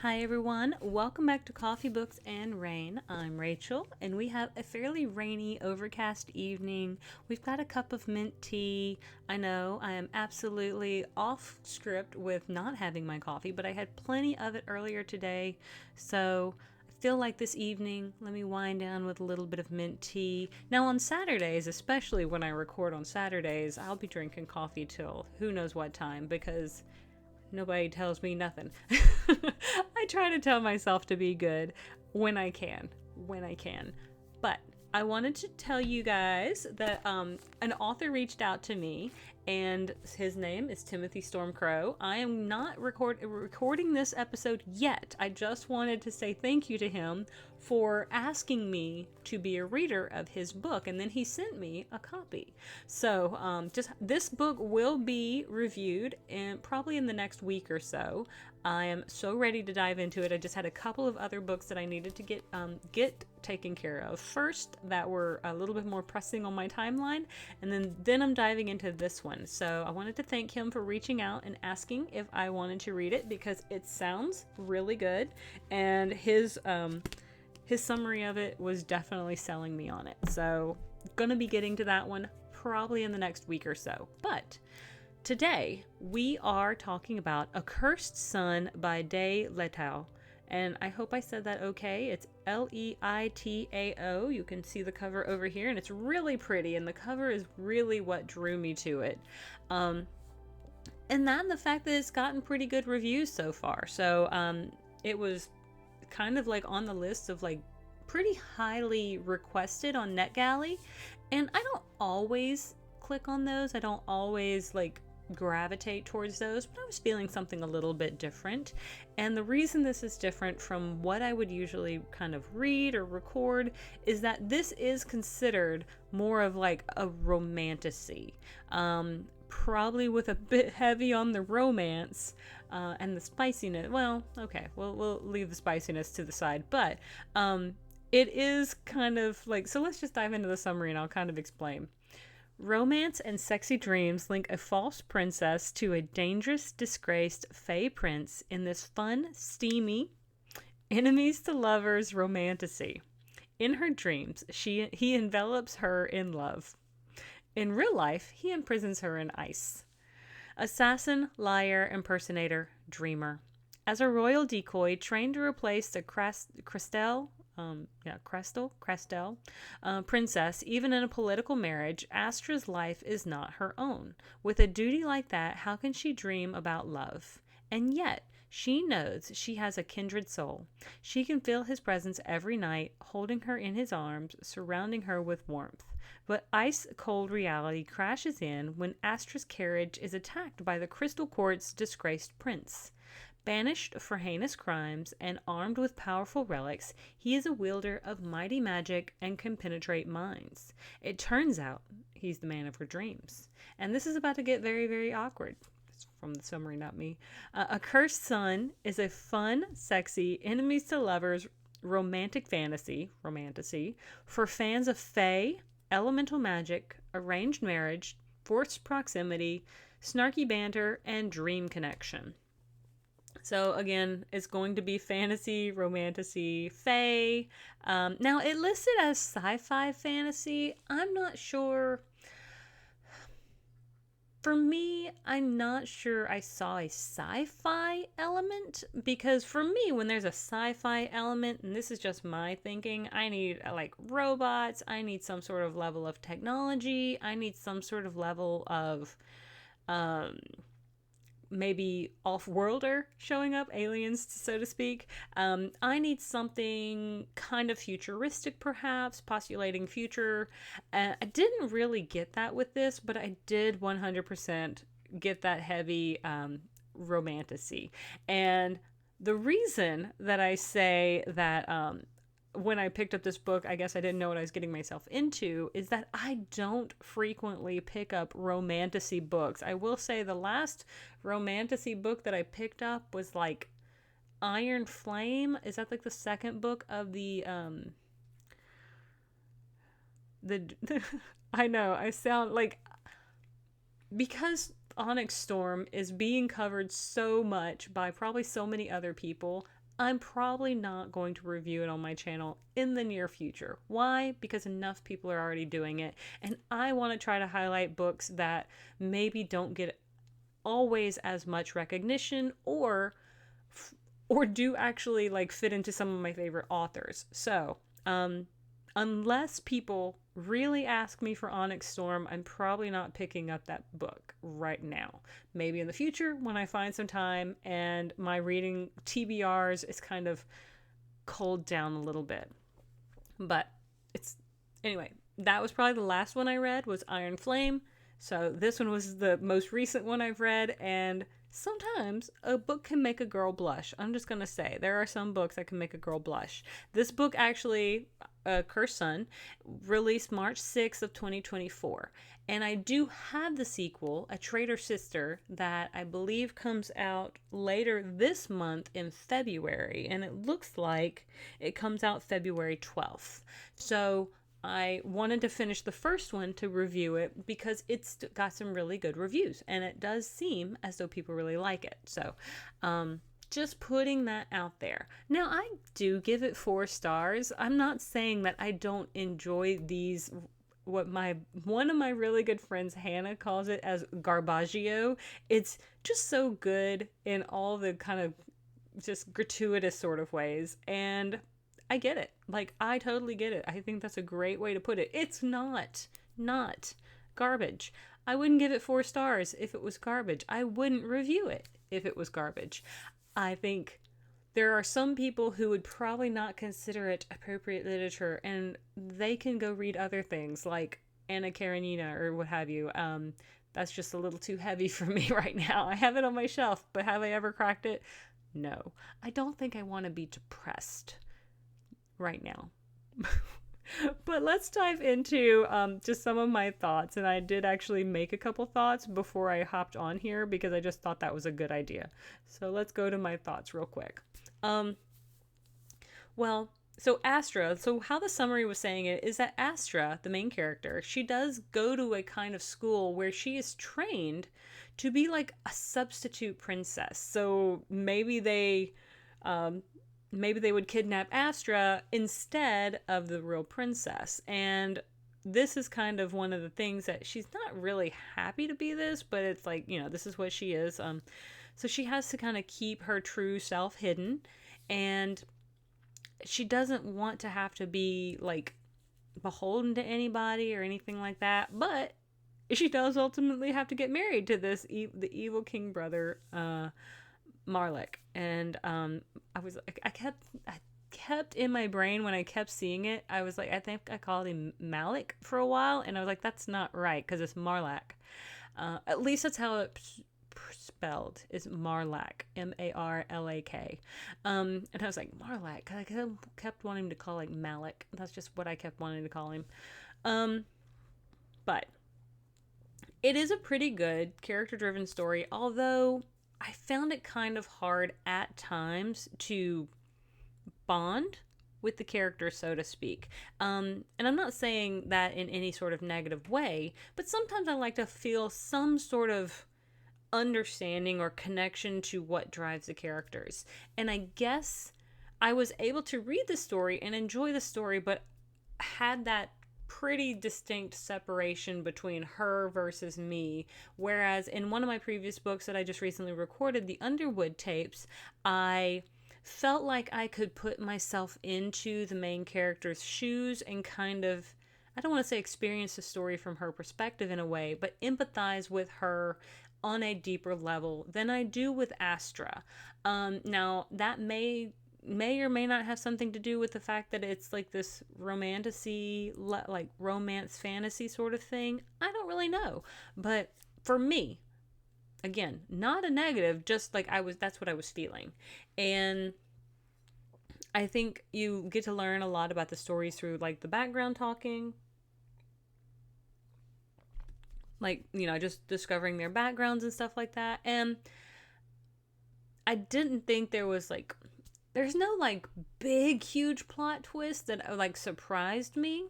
Hi everyone, welcome back to Coffee, Books, and Rain. I'm Rachel, and we have a fairly rainy, overcast evening. We've got a cup of mint tea. I know I am absolutely off script with not having my coffee, but I had plenty of it earlier today, so I feel like this evening, let me wind down with a little bit of mint tea. Now on Saturdays, especially when I record on Saturdays, I'll be drinking coffee till who knows what time because nobody tells me nothing. I try to tell myself to be good when I can. But I wanted to tell you guys that an author reached out to me, and his name is Timothy Stormcrow. I am not recording this episode yet. I just wanted to say thank you to him for asking me to be a reader of his book, and then he sent me a copy. So just this book will be reviewed and probably in the next week or so. I am so ready to dive into it. I just had a couple of other books that I needed to get taken care of first that were a little bit more pressing on my timeline, and then I'm diving into this one. So I wanted to thank him for reaching out and asking if I wanted to read it because it sounds really good, and his summary of it was definitely selling me on it. So gonna be getting to that one probably in the next week or so. But today, we are talking about A Cursed Son by Leitao. And I hope I said that okay. It's Leitao. You can see the cover over here, and it's really pretty, and the cover is really what drew me to it. And the fact that it's gotten pretty good reviews so far. So it was kind of like on the list of like pretty highly requested on Netgalley. And I don't always click on those. I don't always like gravitate towards those, but I was feeling something a little bit different. And the reason this is different from what I would usually kind of read or record is that this is considered more of like a romantasy, probably with a bit heavy on the romance and the spiciness. Well, okay, we'll leave the spiciness to the side, but it is kind of like, so let's just dive into the summary and I'll kind of explain. Romance and sexy dreams link a false princess to a dangerous, disgraced fey prince in this fun, steamy, enemies to lovers romantasy. In her dreams, he envelops her in love. In real life, he imprisons her in ice. Assassin, liar, impersonator, dreamer. As a royal decoy trained to replace the Crestel princess, even in a political marriage, Astra's life is not her own. With a duty like that, how can she dream about love? And yet, she knows she has a kindred soul. She can feel his presence every night, holding her in his arms, surrounding her with warmth. But ice-cold reality crashes in when Astra's carriage is attacked by the Crystal Court's disgraced prince. Banished for heinous crimes and armed with powerful relics, he is a wielder of mighty magic and can penetrate minds. It turns out he's the man of her dreams. And this is about to get very, very awkward. It's from the summary, not me. A Cursed Son is a fun, sexy, enemies to lovers romantic romantasy, for fans of fae, elemental magic, arranged marriage, forced proximity, snarky banter, and dream connection. So again, it's going to be fantasy, romantasy, fae. Now it listed as sci-fi fantasy. I'm not sure. For me, I'm not sure I saw a sci-fi element, because for me, when there's a sci-fi element, and this is just my thinking, I need like robots, I need some sort of level of technology, I need some sort of level of maybe off-worlder showing up, aliens, so to speak. I need something kind of futuristic, perhaps, postulating future. I didn't really get that with this, but I did 100% get that heavy romantasy. And the reason that I say that when I picked up this book, I guess I didn't know what I was getting myself into, is that I don't frequently pick up romantasy books. I will say the last romantasy book that I picked up was like Iron Flame. Is that like the second book of the I know, I sound like, because Onyx Storm is being covered so much by probably so many other people, I'm probably not going to review it on my channel in the near future. Why? Because enough people are already doing it, and I want to try to highlight books that maybe don't get always as much recognition, or do actually like fit into some of my favorite authors. So, unless people really ask me for Onyx Storm, I'm probably not picking up that book right now. Maybe in the future when I find some time and my reading TBRs is kind of cooled down a little bit. But it's anyway, that was probably the last one I read was Iron Flame. So this one was the most recent one I've read, and sometimes a book can make a girl blush. I'm just going to say, there are some books that can make a girl blush. This book actually, Cursed Sun, released March 6th of 2024. And I do have the sequel, A Traitor Sister, that I believe comes out later this month in February. And it looks like it comes out February 12th. So I wanted to finish the first one to review it because it's got some really good reviews, and it does seem as though people really like it. So, just putting that out there. Now, I do give it 4 stars. I'm not saying that I don't enjoy these, what one of my really good friends, Hannah, calls it as garbaggio. It's just so good in all the kind of just gratuitous sort of ways, and I get it. Like, I totally get it. I think that's a great way to put it. It's not garbage. I wouldn't give it 4 stars if it was garbage. I wouldn't review it if it was garbage. I think there are some people who would probably not consider it appropriate literature, and they can go read other things like Anna Karenina or what have you. That's just a little too heavy for me right now. I have it on my shelf, but have I ever cracked it? No. I don't think I want to be depressed right now. But let's dive into just some of my thoughts. And I did actually make a couple thoughts before I hopped on here because I just thought that was a good idea. So let's go to my thoughts real quick. Well, so Astra, so how the summary was saying it is that Astra, the main character, she does go to a kind of school where she is trained to be like a substitute princess. So maybe they would kidnap Astra instead of the real princess. And this is kind of one of the things that she's not really happy to be this, but it's like, this is what she is. So she has to kind of keep her true self hidden, and she doesn't want to have to be like beholden to anybody or anything like that. But she does ultimately have to get married to the evil king brother, Marlek. And I kept in my brain when I kept seeing it, I was like, I think I called him Malik for a while, and I was like, that's not right because it's Marlak. At least that's how it's spelled, is Marlak, Marlak. And I was like, Marlak, because I kept wanting to call like Malik. That's just what I kept wanting to call him. But it is a pretty good character-driven story, although I found it kind of hard at times to bond with the character, so to speak. And I'm not saying that in any sort of negative way, but sometimes I like to feel some sort of understanding or connection to what drives the characters. And I guess I was able to read the story and enjoy the story, but had that pretty distinct separation between her versus me. Whereas in one of my previous books that I just recently recorded, the Underwood tapes, I felt like I could put myself into the main character's shoes and kind of, I don't want to say experience the story from her perspective in a way, but empathize with her on a deeper level than I do with Astra. Now, that may or may not have something to do with the fact that it's like this romantasy, like romance fantasy sort of thing. I don't really know. But for me, again, not a negative, just like that's what I was feeling. And I think you get to learn a lot about the stories through like the background talking, like, just discovering their backgrounds and stuff like that. And I didn't think there's no like big huge plot twist that like surprised me.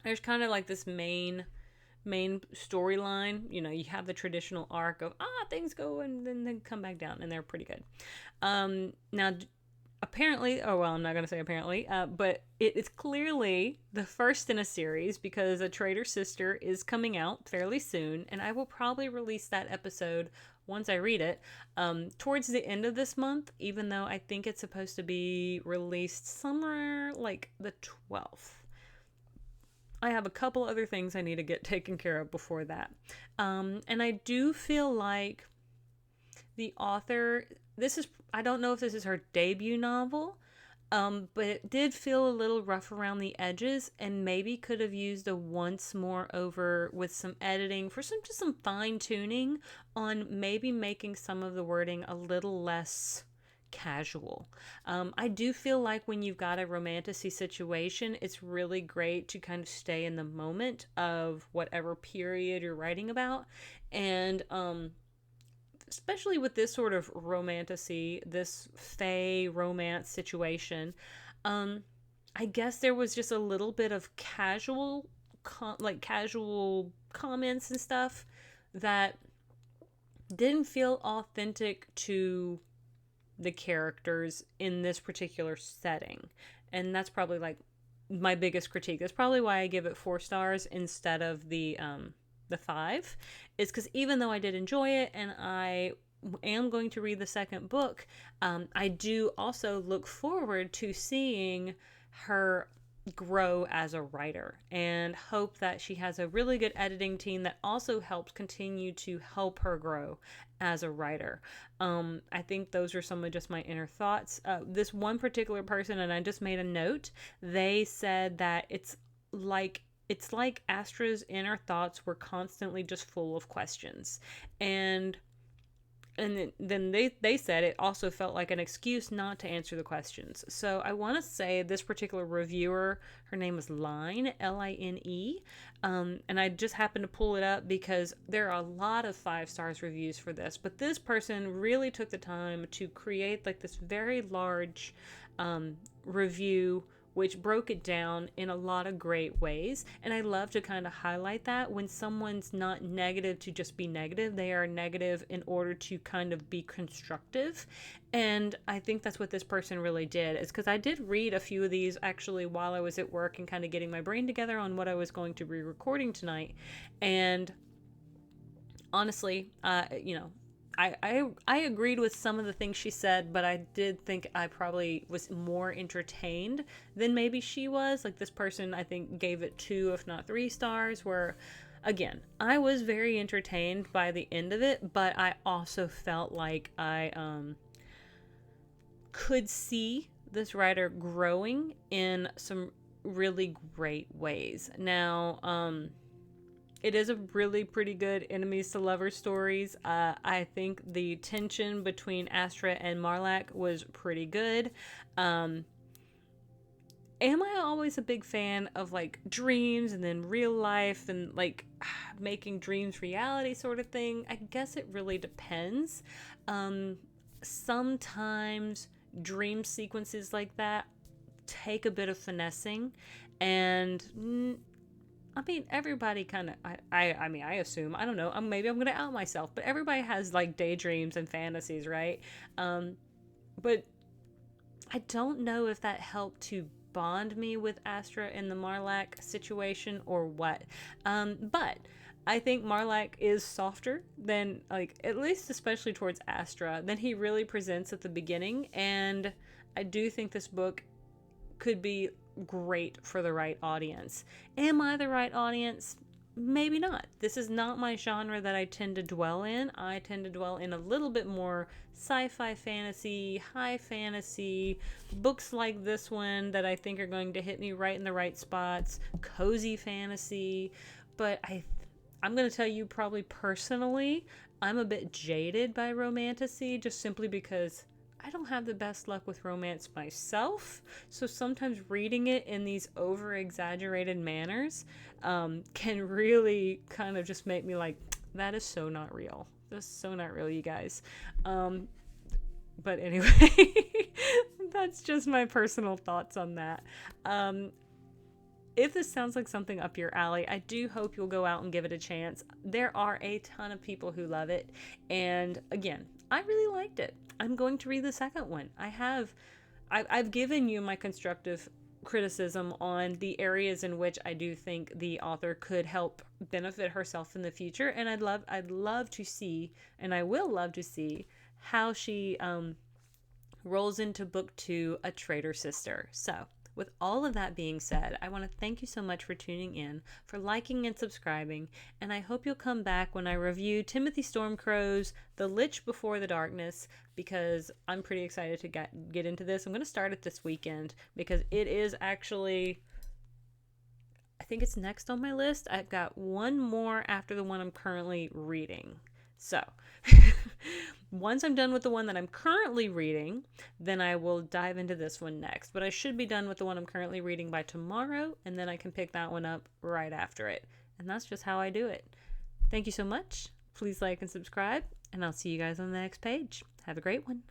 There's kind of like this main storyline. You have the traditional arc of things go and then they come back down, and they're pretty good. Now apparently, oh well, I'm not going to say apparently, but it is clearly the first in a series because A Traitor Sister is coming out fairly soon, and I will probably release that episode once I read it towards the end of this month, even though I think it's supposed to be released somewhere like the 12th. I have a couple other things I need to get taken care of before that. And I do feel like the author, this is, I don't know if this is her debut novel, but it did feel a little rough around the edges and maybe could have used a once more over with some editing for some fine tuning on maybe making some of the wording a little less casual. I do feel like when you've got a romantasy situation, it's really great to kind of stay in the moment of whatever period you're writing about. And especially with this sort of romantasy, this fae romance situation, um, I guess there was just a little bit of casual comments and stuff that didn't feel authentic to the characters in this particular setting. And that's probably like my biggest critique. That's probably why I give it 4 stars instead of the 5, is because even though I did enjoy it and I am going to read the second book, I do also look forward to seeing her grow as a writer and hope that she has a really good editing team that also helps continue to help her grow as a writer. I think those are some of just my inner thoughts. This one particular person, and I just made a note, they said that it's like Astra's inner thoughts were constantly just full of questions. And then they said it also felt like an excuse not to answer the questions. So I want to say this particular reviewer, her name is Line, Line. And I just happened to pull it up because there are a lot of 5 stars reviews for this. But this person really took the time to create like this very large review, which broke it down in a lot of great ways. And I love to kind of highlight that when someone's not negative to just be negative, they are negative in order to kind of be constructive. And I think that's what this person really did, is because I did read a few of these actually while I was at work and kind of getting my brain together on what I was going to be recording tonight. And honestly, I agreed with some of the things she said, but I did think I probably was more entertained than maybe she was. Like this person, I think, gave it 2, if not 3 stars, where, again, I was very entertained by the end of it, but I also felt like I could see this writer growing in some really great ways. Now, it is a really pretty good enemies to lovers stories. I think the tension between Astra and Marlac was pretty good. Am I always a big fan of like dreams and then real life and like making dreams reality sort of thing? I guess it really depends. Sometimes dream sequences like that take a bit of finessing, and I mean, everybody kind of, I mean, I assume, I don't know, maybe I'm going to out myself, but everybody has like daydreams and fantasies, right? But I don't know if that helped to bond me with Astra in the Marlac situation or what. But I think Marlac is softer than, like, at least especially towards Astra, than he really presents at the beginning. And I do think this book could be great for the right audience. Am I the right audience? Maybe not. This is not my genre that I tend to dwell in. I tend to dwell in a little bit more sci-fi fantasy, high fantasy, books like this one that I think are going to hit me right in the right spots, cozy fantasy. But I'm going to tell you, probably personally, I'm a bit jaded by Romantasy just simply because I don't have the best luck with romance myself, so sometimes reading it in these over-exaggerated manners can really kind of just make me like, that is so not real. That's so not real, you guys. But anyway, that's just my personal thoughts on that. If this sounds like something up your alley, I do hope you'll go out and give it a chance. There are a ton of people who love it, and again, I really liked it. I'm going to read the second one. I have I've given you my constructive criticism on the areas in which I do think the author could help benefit herself in the future, and I'd love to see, and I will love to see how she rolls into book 2, A Traitor Sister. So, with all of that being said, I want to thank you so much for tuning in, for liking and subscribing, and I hope you'll come back when I review Timothy Stormcrow's The Lich Before the Darkness, because I'm pretty excited to get into this. I'm going to start it this weekend because it is actually, I think it's next on my list. I've got one more after the one I'm currently reading. So, once I'm done with the one that I'm currently reading, then I will dive into this one next. But I should be done with the one I'm currently reading by tomorrow, and then I can pick that one up right after it. And that's just how I do it. Thank you so much. Please like and subscribe, and I'll see you guys on the next page. Have a great one.